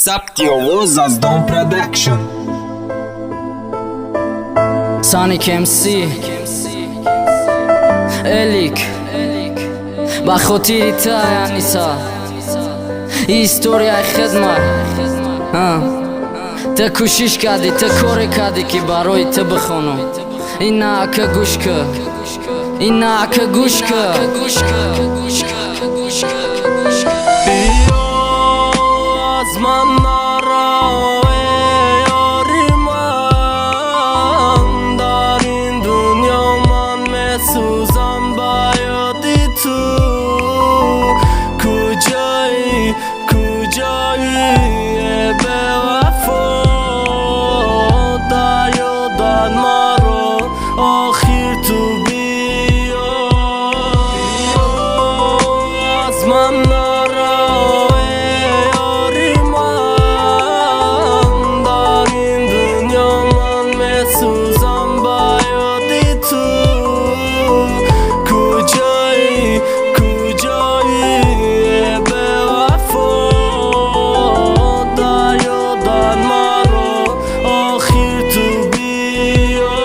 ثبت آواز از دام پرودکشن. سانیک امسی الیک با خاطر تا یعنیسا هیستوریای خدمت تا کوشش کردی تا کار کردی که برای تو بخونم. اینا که گوش که اینا که گوش که بیا از من نرو یاری من، در این دنیا من میسوزم با یادی تو. کجایی کجایی به وفا، در یادت مرا آخر تو بیا. از من نرو یاری من، در این دنیا من میسوزم با یادی تو. کجایی کجایی به وفا، در یادت مرا آخر تو بیا.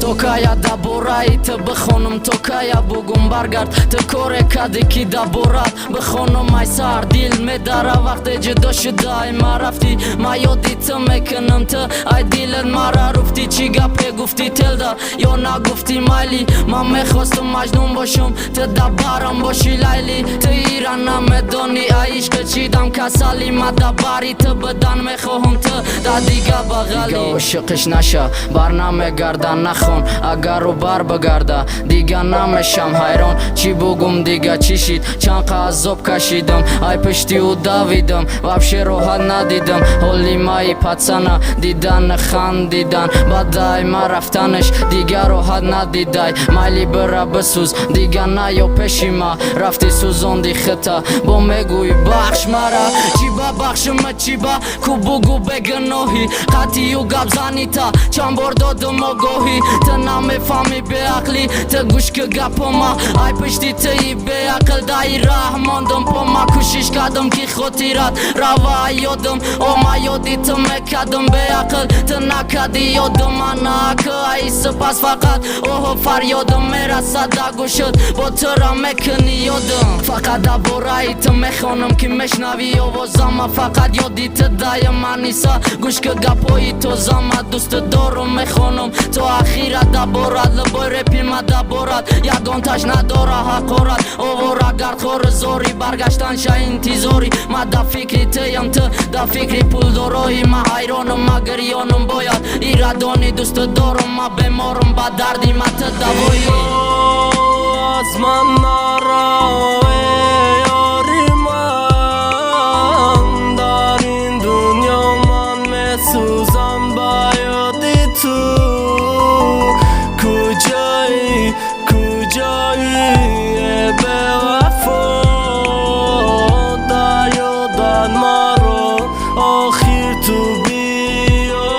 تو کایا دبورایی تو بخونم، تو کایا بگم برگرد تو کار کردی که دبورت بخونم. ای سر دیل میداره وقت جدا شده ای ما رفتی، ما یادی تو میکنم تو ای دیلت مرا رفتی. چی گپه گفتی تل دار یا نگفتی مایلی، من میخواستم مجنون باشم تو دبرم باشی لیلی. تو ایران نمیدانی ای عشق چیدم کسالی، ما دبری تو بدن میخواهم تو دا دیگه بغلی. عاشقش نشه بر نمیگردن نخون، اگر رو بر بگرده دیگه نمیشم حیران. چی بگم دیگه چی شید چند عذاب کشیدم، ای پشتی و دویدم وابشه راحت ندیدم. حالی مای پتسنه دیدن خندیدن بدای ما رفتنش دیگه راحت ندیدای. مایلی بره بسوز دیگه نه یا پیشی ما رفتی سوزاندی خطا با میگوی بخش مرا. چی با بخشم چی با کو بگو بگناهی قطعی و گب زنی تا چند بار دادم آگاهی. تو نمیفهمی به عقلی تو گوش که گپ ما، ای پشتی توی به عقل دای راه ماندم پا ما. کوشش کردم که خاطرت روا یادم او ما یادی تو میکردم به عقل تو نکردی یادم. من نکه ای سپس فقط اوه فریادم میرسد در گوشت با تو را میکنی یادم. فقط دبورایی تو میخونم که میشنوی آوازم، فقط یادی تو دای من نیسا گوش که گپایی تو زم دوست دارم میخونم. تو اخیرت دبورت لبای رپی ما دبورت یادم تش نداره حقارت اوور اگر خور زوری برگشتن شا انتظاری. ما دا فکری تیم تو دا فکری پول دارایی، ما حیرانم ما گریانم باید ایرادانی دوست دارم ما بیمارم با دردی ما تو دوایی. از من نرو یاری من، در این دنیا من میسوزم با یادی تو. کجایی کجایی به وفا، در یادت مرا آخر تو بیا.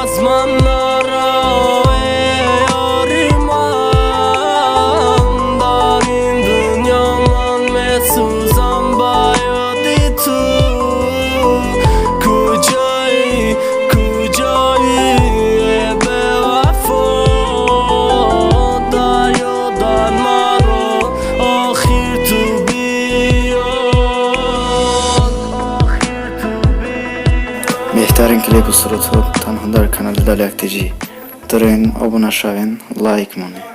از من نرو یاری من، در این دنیا من میسوزم با یادی تو. کجایی کجایی به وفا، در یادت مرا آخر تو بیا. بهترین کلیپ و سرود تنها در کانال دلیک تیجی. دارین ابونه شوین لایک مونه.